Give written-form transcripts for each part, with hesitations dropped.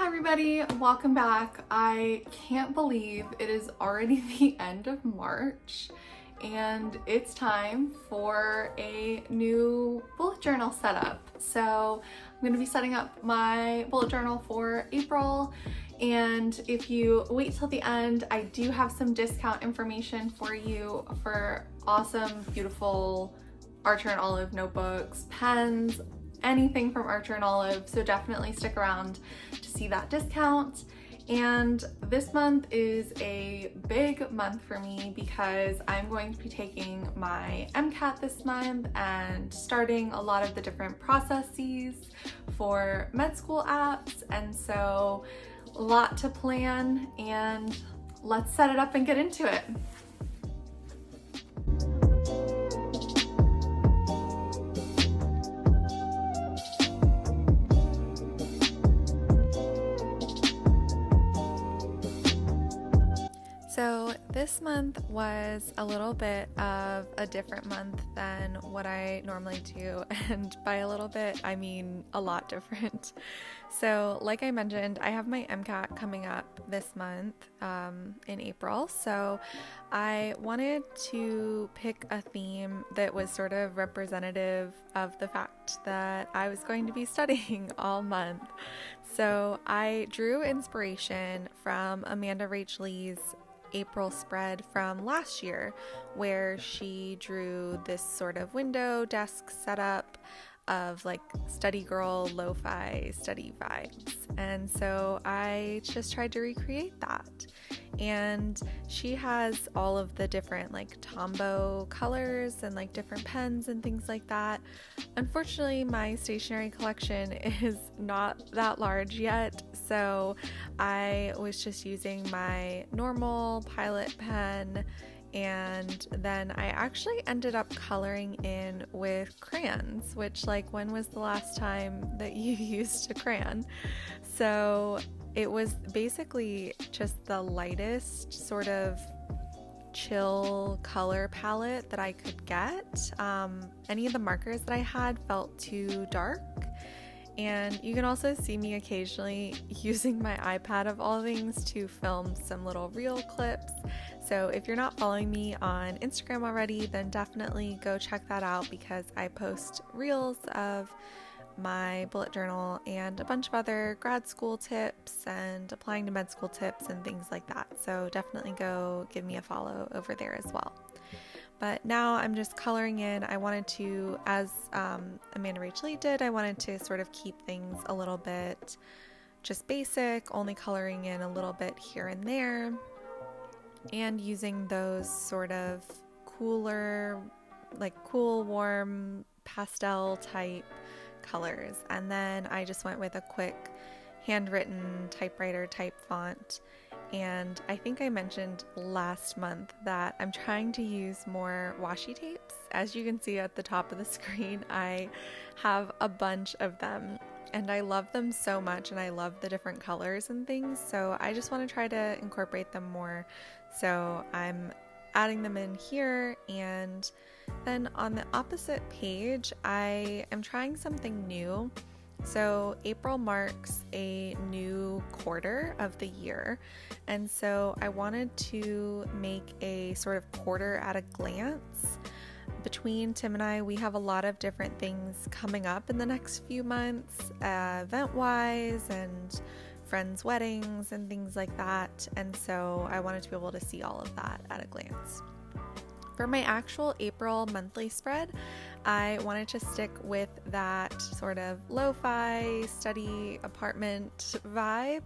Hi everybody, welcome back. I can't believe it is already the end of March and it's time for a new bullet journal setup. So I'm going to be setting up my bullet journal for April, and if you wait till the end, I do have some discount information for you for awesome, beautiful Archer and Olive notebooks, pens, anything from Archer and Olive, so definitely stick around to see that discount. And this month is a big month for me because I'm going to be taking my MCAT this month and starting a lot of the different processes for med school apps, and so a lot to plan, and let's set it up and get into it. So this month was a little bit of a different month than what I normally do, and by a little bit, I mean a lot different. So like I mentioned, I have my MCAT coming up this month in April, so I wanted to pick a theme that was sort of representative of the fact that I was going to be studying all month. So I drew inspiration from Amanda Rach Lee's April spread from last year, where she drew this sort of window desk setup of like study girl lo-fi study vibes, and so I just tried to recreate that. And she has all of the different like Tombow colors and like different pens and things like that. Unfortunately, my stationery collection is not that large yet, so I was just using my normal Pilot pen, and then I actually ended up coloring in with crayons, which, like, when was the last time that you used a crayon? So it was basically just the lightest sort of chill color palette that I could get. Any of the markers that I had felt too dark. And you can also see me occasionally using my iPad of all things to film some little reel clips. So if you're not following me on Instagram already, then definitely go check that out, because I post reels of my bullet journal and a bunch of other grad school tips and applying to med school tips and things like that. So definitely go give me a follow over there as well. But now I'm just coloring in. I wanted to, as Amanda Rach Lee did, I wanted to sort of keep things a little bit just basic, only coloring in a little bit here and there, and using those sort of cooler, like cool, warm, pastel type colors. And then I just went with a quick handwritten typewriter type font. And I think I mentioned last month that I'm trying to use more washi tapes. As you can see at the top of the screen, I have a bunch of them and I love them so much, and I love the different colors and things. So I just want to try to incorporate them more. So I'm adding them in here, and then on the opposite page, I am trying something new. So April marks a new quarter of the year, and so I wanted to make a sort of quarter at a glance. Between Tim and I, we have a lot of different things coming up in the next few months, event-wise and friends' weddings and things like that, and so I wanted to be able to see all of that at a glance. For my actual April monthly spread, I wanted to stick with that sort of lo-fi study apartment vibe,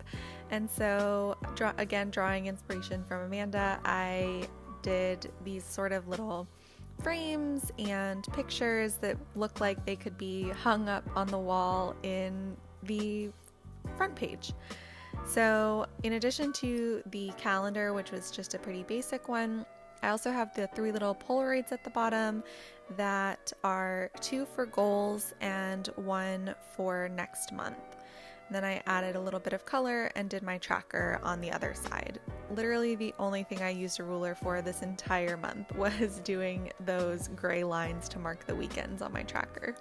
and so drawing inspiration from Amanda, I did these sort of little frames and pictures that look like they could be hung up on the wall in the front page. So in addition to the calendar, which was just a pretty basic one, I also have the 3 little Polaroids at the bottom that are 2 for goals and 1 for next month. And then I added a little bit of color and did my tracker on the other side. Literally the only thing I used a ruler for this entire month was doing those gray lines to mark the weekends on my tracker.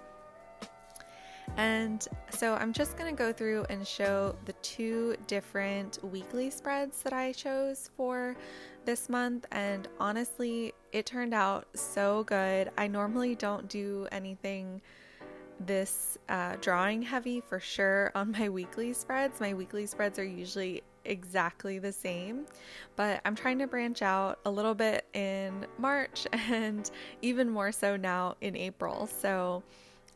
And so I'm just going to go through and show the 2 different weekly spreads that I chose for this month, and honestly, it turned out so good. I normally don't do anything this drawing heavy for sure on my weekly spreads. My weekly spreads are usually exactly the same, but I'm trying to branch out a little bit in March and even more so now in April. So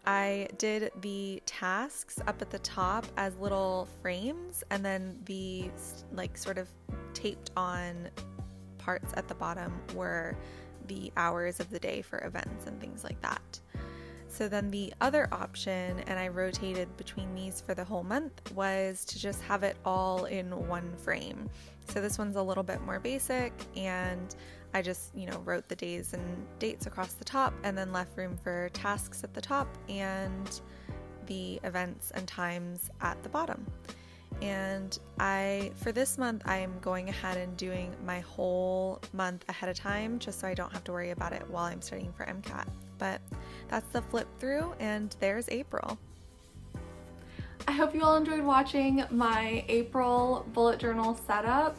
I did the tasks up at the top as little frames, and then the like sort of taped on parts at the bottom were the hours of the day for events and things like that. So then the other option, and I rotated between these for the whole month, was to just have it all in one frame. So this one's a little bit more basic, and I just, wrote the days and dates across the top and then left room for tasks at the top and the events and times at the bottom. And for this month, I'm going ahead and doing my whole month ahead of time just so I don't have to worry about it while I'm studying for MCAT. But that's the flip through, and there's April. I hope you all enjoyed watching my April bullet journal setup,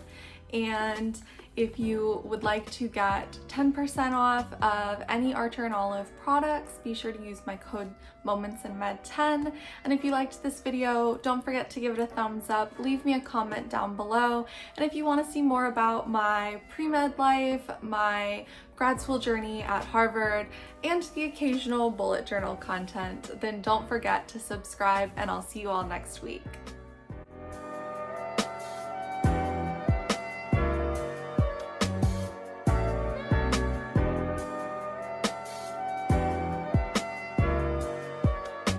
and if you would like to get 10% off of any Archer and Olive products, be sure to use my code MOMENTSINMED10. And if you liked this video, don't forget to give it a thumbs up, leave me a comment down below. And if you want to see more about my pre-med life, my grad school journey at Harvard, and the occasional bullet journal content, then don't forget to subscribe, and I'll see you all next week.